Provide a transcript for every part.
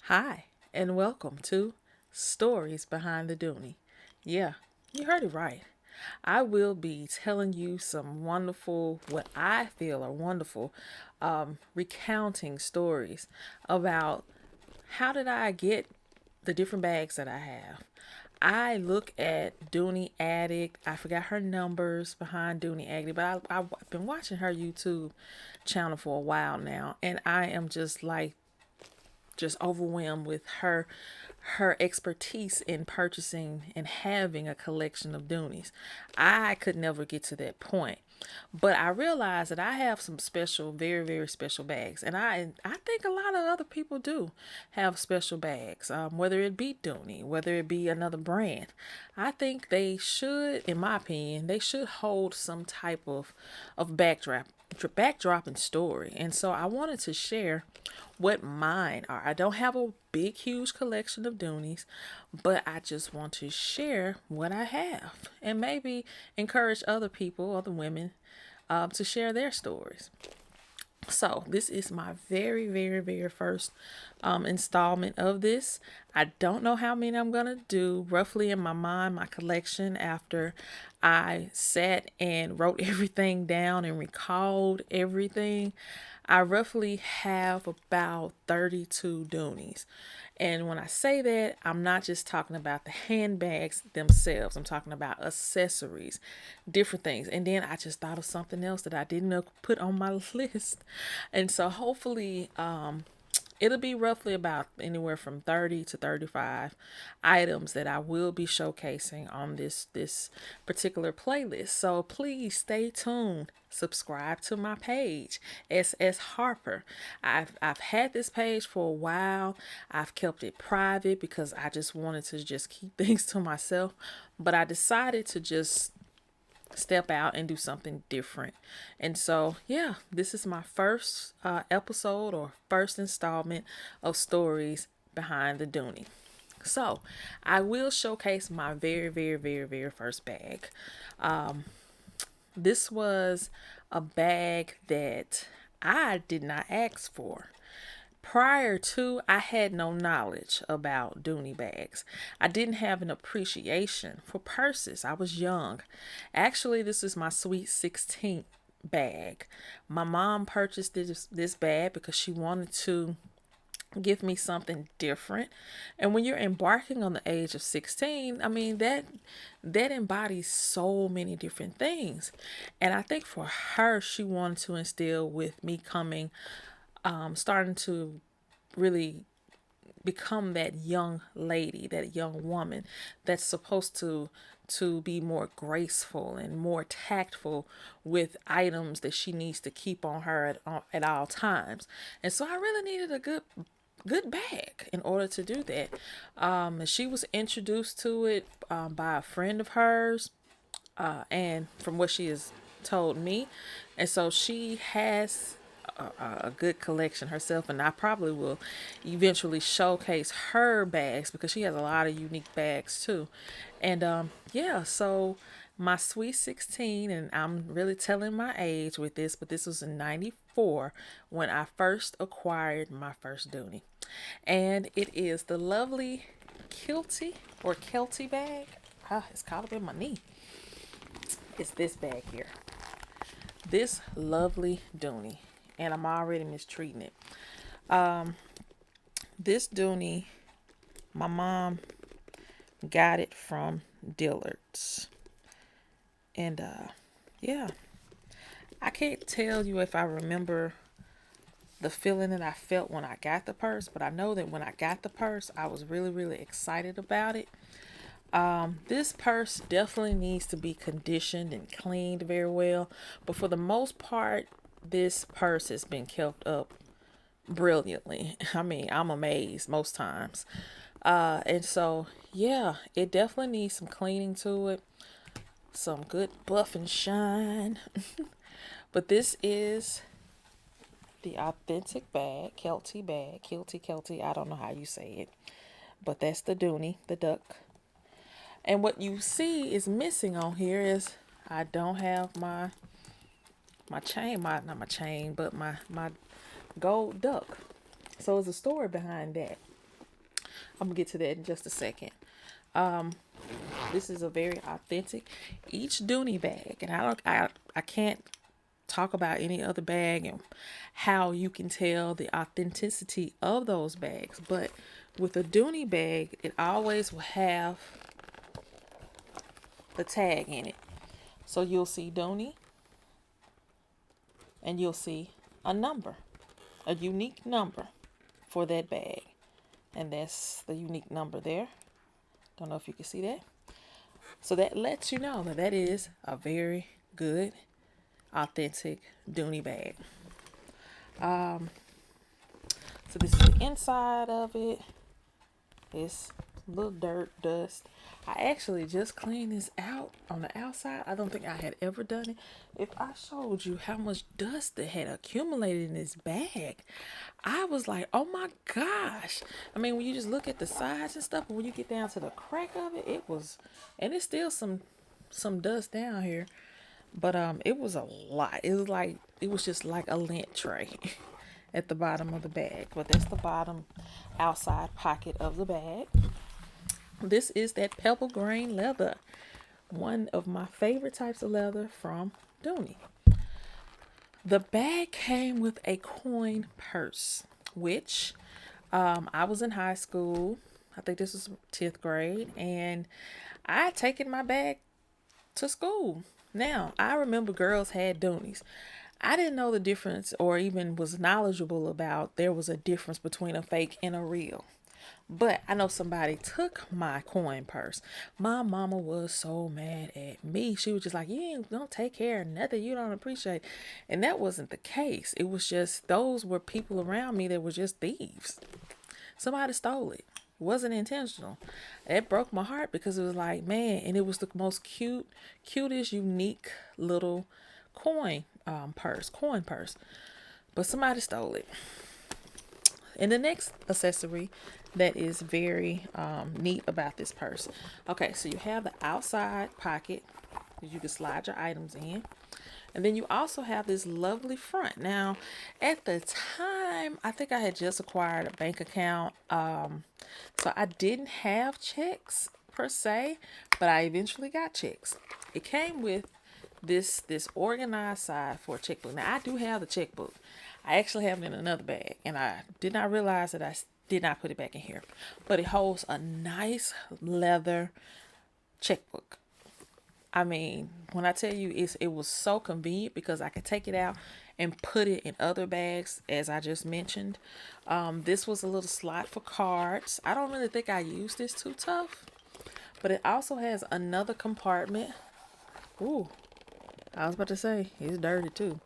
Hi, and welcome to Stories Behind the Dooney. Yeah, you heard it right. I will be telling you some wonderful, what I feel are wonderful, recounting stories about how did I get the different bags that I have. I look at Dooney Addict. I forgot her numbers behind Dooney Addict, but I've been watching her YouTube channel for a while now, and I am just overwhelmed with her expertise in purchasing and having a collection of Doonies. I could never get to that point. But I realized that I have some special, very, very special bags. And I think a lot of other people do have special bags, whether it be Dooney, whether it be another brand. I think they should, in my opinion, they should hold some type of backdropping story. And so I wanted to share what mine are. I don't have a big, huge collection of Doonies, but I just want to share what I have and maybe encourage other people, other women, to share their stories. So, this is my very, very, very first installment of this. I don't know how many I'm going to do. Roughly in my mind, my collection, after I sat and wrote everything down and recalled everything, I roughly have about 32 Doonies. And when I say that, I'm not just talking about the handbags themselves. I'm talking about accessories, different things. And then I just thought of something else that I didn't put on my list. And so hopefully it'll be roughly about anywhere from 30 to 35 items that I will be showcasing on this particular playlist. So please stay tuned. Subscribe to my page, SS Harper. I've had this page for a while. I've kept it private because I just wanted to just keep things to myself. But I decided to just step out and do something different. And so, yeah, this is my first episode or first installment of Stories Behind the Dooney. So, I will showcase my very, very, very, very first bag. This was a bag that I did not ask for. Prior to, I had no knowledge about Dooney bags. I didn't have an appreciation for purses. I was young. Actually, this is my sweet 16th bag. My mom purchased this bag because she wanted to give me something different. And when you're embarking on the age of 16, I mean that embodies so many different things. And I think for her, she wanted to instill with me coming starting to really become that young lady, that young woman that's supposed to be more graceful and more tactful with items that she needs to keep on her at all times. And so I really needed a good bag in order to do that. And she was introduced to it by a friend of hers, and from what she has told me, and so she has a good collection herself, and I probably will eventually showcase her bags because she has a lot of unique bags too. And yeah, so my sweet 16, and I'm really telling my age with this, but this was in 94 when I first acquired my first Dooney. And it is the lovely Kilty or Kelty bag. Ah, it's caught up in my knee. It's this bag here. This lovely Dooney. And I'm already mistreating it. This Dooney, my mom got it from Dillard's. And yeah, I can't tell you if I remember the feeling that I felt when I got the purse, but I know that when I got the purse, I was really, really excited about it. This purse definitely needs to be conditioned and cleaned very well, but for the most part, this purse has been kept up brilliantly. I mean, I'm amazed most times. And so, yeah, it definitely needs some cleaning to it, some good buff and shine. But this is the authentic bag, Kelty. I don't know how you say it, but that's the Dooney, the duck. And what you see is missing on here is I don't have my chain, my not my chain, but my gold duck. So there's a story behind that. I'm gonna get to that in just a second. This is a very authentic. Each Dooney bag, and I can't talk about any other bag and how you can tell the authenticity of those bags, but with a Dooney bag, it always will have the tag in it. So you'll see Dooney, and you'll see a number, a unique number for that bag, and that's the unique number there. Don't know if you can see that. So that lets you know that that is a very good, authentic Dooney bag. So this is the inside of it. It's a little dirt, dust. I actually just cleaned this out on the outside. I don't think I had ever done it. If I showed you how much dust that had accumulated in this bag, I was like, oh my gosh. I mean, when you just look at the sides and stuff, but when you get down to the crack of it, it was, and it's still some dust down here, but it was a lot. It was just like a lint tray at the bottom of the bag. But that's the bottom outside pocket of the bag. This is that pebble grain leather, one of my favorite types of leather from Dooney. The bag came with a coin purse, which I was in high school. I think this was 10th grade, and I had taken my bag to school. Now, I remember girls had Dooneys. I didn't know the difference or even was knowledgeable about there was a difference between a fake and a real. But I know somebody took my coin purse. My mama was so mad at me. She was just like, you ain't gonna take care of nothing you don't appreciate. And that wasn't the case. It was just those were people around me that were just thieves. Somebody stole it. It wasn't intentional. It broke my heart because it was like, man, and it was the most cutest, unique little coin purse. But somebody stole it. And the next accessory that is very neat about this purse. Okay, so you have the outside pocket that you can slide your items in. And then you also have this lovely front. Now, at the time, I think I had just acquired a bank account. So I didn't have checks per se, but I eventually got checks. It came with this organized side for a checkbook. Now, I do have the checkbook. I actually have it in another bag, and I did not realize that I did not put it back in here. But it holds a nice leather checkbook. I mean, when I tell you it was so convenient because I could take it out and put it in other bags, as I just mentioned. This was a little slot for cards. I don't really think I used this too tough, but it also has another compartment. Ooh, I was about to say it's dirty too,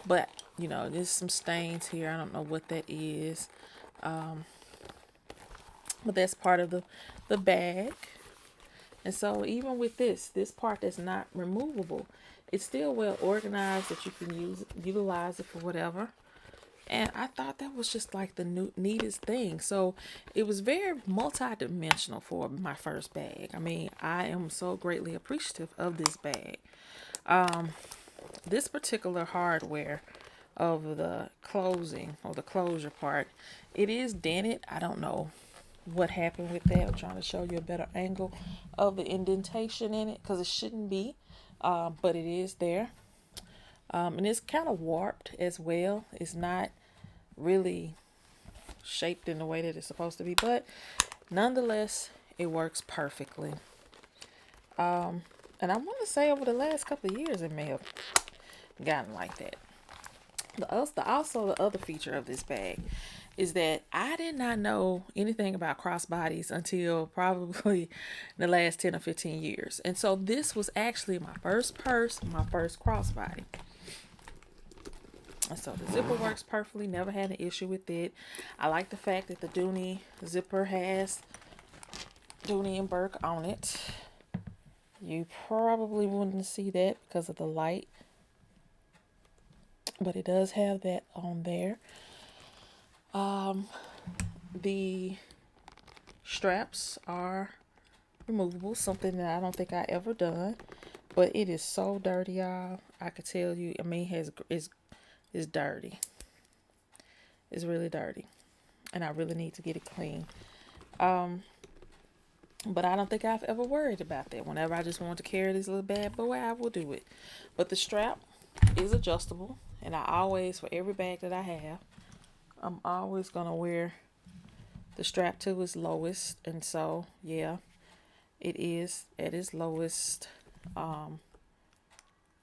but you know, there's some stains here. I don't know what that is, but that's part of the bag. And so even with this part that's not removable, it's still well organized that you can utilize it for whatever. And I thought that was just like the neatest thing. So it was very multi-dimensional for my first bag. I mean, I am so greatly appreciative of this bag. This particular hardware of the closing or the closure part, it is dented. I don't know what happened with that. I'm trying to show you a better angle of the indentation in it because it shouldn't be, but it is there. And it's kind of warped as well. It's not really shaped in the way that it's supposed to be, but nonetheless, it works perfectly. And I want to say over the last couple of years, it may have gotten like that. The other feature of this bag is that I did not know anything about crossbodies until probably the last 10 or 15 years. And so this was actually my first purse, my first crossbody. And so the zipper works perfectly, never had an issue with it. I like the fact that the Dooney zipper has Dooney and Burke on it. You probably wouldn't see that because of the light, but it does have that on there. The straps are removable, something that I don't think I ever done, but it is so dirty, y'all. I could tell you, I mean, it's dirty. It's really dirty, and I really need to get it clean. But I don't think I've ever worried about that. Whenever I just want to carry this little bad boy, I will do it. But the strap is adjustable, and I always, for every bag that I have, I'm always gonna wear the strap to its lowest, and so yeah, it is at its lowest, um,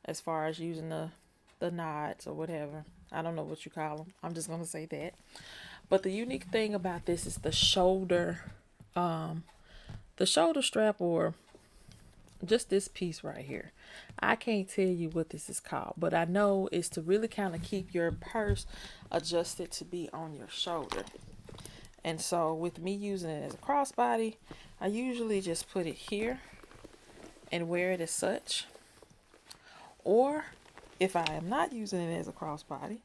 as far as using the knots or whatever. I don't know what you call them. I'm just gonna say that. But the unique thing about this is um, the shoulder strap, or just this piece right here. I can't tell you what this is called, but I know it's to really kind of keep your purse adjusted to be on your shoulder. And so with me using it as a crossbody, I usually just put it here and wear it as such. Or if I am not using it as a crossbody,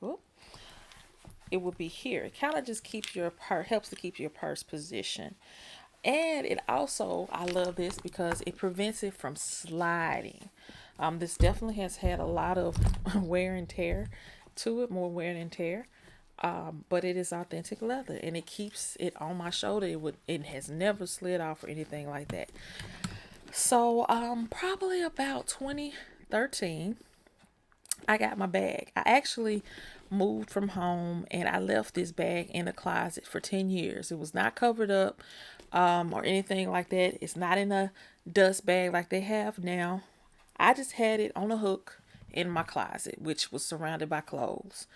it will be here. It kind of just keeps your purse, helps to keep your purse position. And it also, I love this because it prevents it from sliding. This definitely has had a lot of wear and tear to it, more wear and tear. But it is authentic leather, and it keeps it on my shoulder. It has never slid off or anything like that. So probably about 2013, I got my bag. I actually moved from home, and I left this bag in the closet for 10 years. It was not covered up or anything like that. It's not in a dust bag like they have now. I just had it on a hook in my closet, which was surrounded by clothes.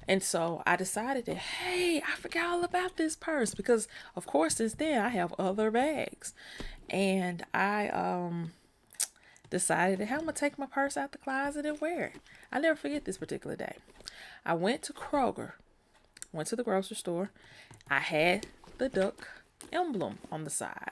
And so I decided that, hey, I forgot all about this purse because, of course, since then I have other bags. And I decided that I'm going to take my purse out the closet and wear it. I never forget this particular day. I went to Kroger, went to the grocery store. I had the duck emblem on the side.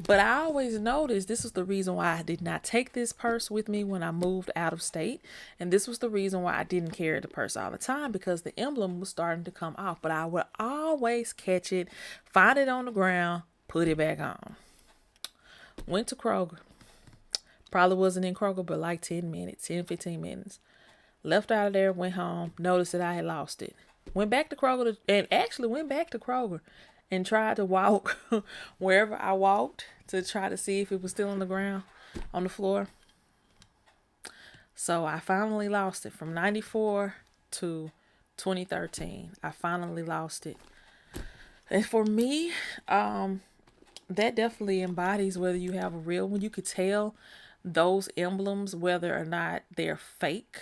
But I always noticed this was the reason why I did not take this purse with me when I moved out of state. And this was the reason why I didn't carry the purse all the time, because the emblem was starting to come off. But I would always catch it, find it on the ground, put it back on. Went to Kroger. Probably wasn't in Kroger, but like 10 minutes, 10, 15 minutes. Left out of there, went home, noticed that I had lost it. Went back to Kroger, and actually went back to Kroger and tried to walk wherever I walked to try to see if it was still on the ground, on the floor. So I finally lost it from 94 to 2013. I finally lost it. And for me, that definitely embodies whether you have a real one. You could tell those emblems whether or not they're fake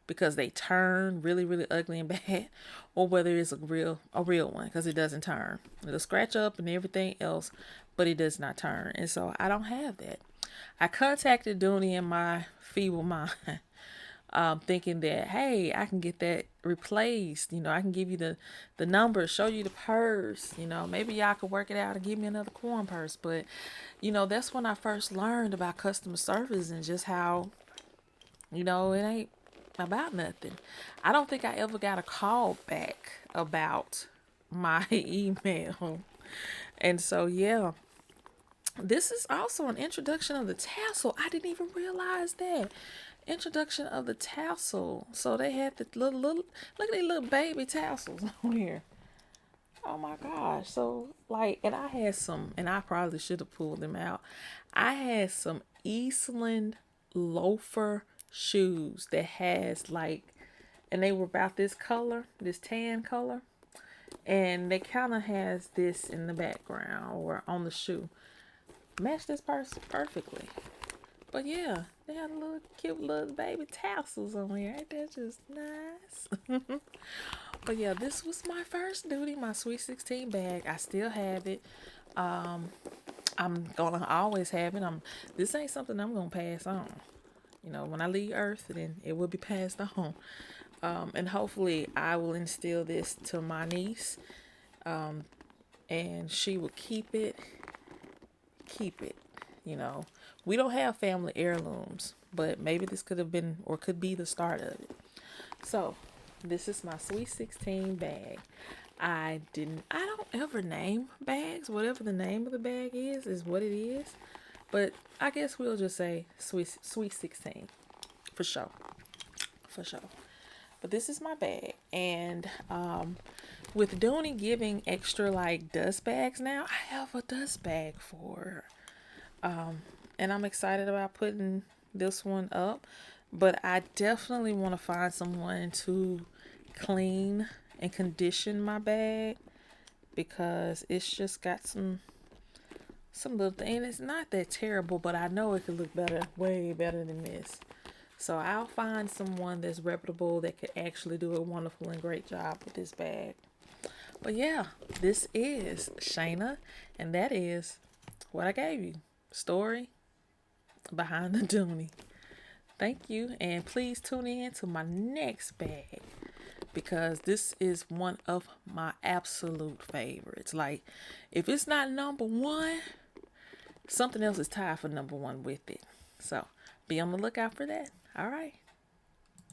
because they turn really, really ugly and bad, or whether it's a real one because it doesn't turn. It'll scratch up and everything else, but it does not turn. And so I don't have that. I contacted Dooney in my feeble mind, thinking that, hey, I can get that replaced. I can give you the number, show you the purse. Maybe y'all could work it out and give me another corn purse. But, that's when I first learned about customer service and just how, it ain't about nothing. I don't think I ever got a call back about my email. And so, yeah, this is also an introduction of the tassel. I didn't even realize that. Introduction of the tassel. So they had the little look at these little baby tassels on here. Oh my gosh. So and I had some, and I probably should have pulled them out. I had some Eastland loafer shoes that has and they were about this color, this tan color, and they kind of has this in the background or on the shoe. Match this purse perfectly. But yeah, they had a little cute little baby tassels on here. Ain't that just nice? But yeah, this was my first Dooney, my Sweet 16 bag. I still have it. I'm gonna always have it. This ain't something I'm gonna pass on. When I leave Earth, then it will be passed on. And hopefully I will instill this to my niece. And she will keep it. We don't have family heirlooms, but maybe this could have been or could be the start of it. So this is my Sweet 16 bag. I don't ever name bags. Whatever the name of the bag is what it is. But I guess we'll just say Sweet 16 for sure. But But this is my bag. And with Dooney giving extra like dust bags now, I have a dust bag for her. And I'm excited about putting this one up. But I definitely want to find someone to clean and condition my bag because it's just got some little thing. It's not that terrible, but I know it could look better, way better than this. So I'll find someone that's reputable that could actually do a wonderful and great job with this bag. But yeah, this is Shayna, and that is what I gave you. Story behind the Dooney. Thank you, and please tune in to my next bag because this is one of my absolute favorites. Like, if it's not number one, something else is tied for number one with it. So be on the lookout for that. All right.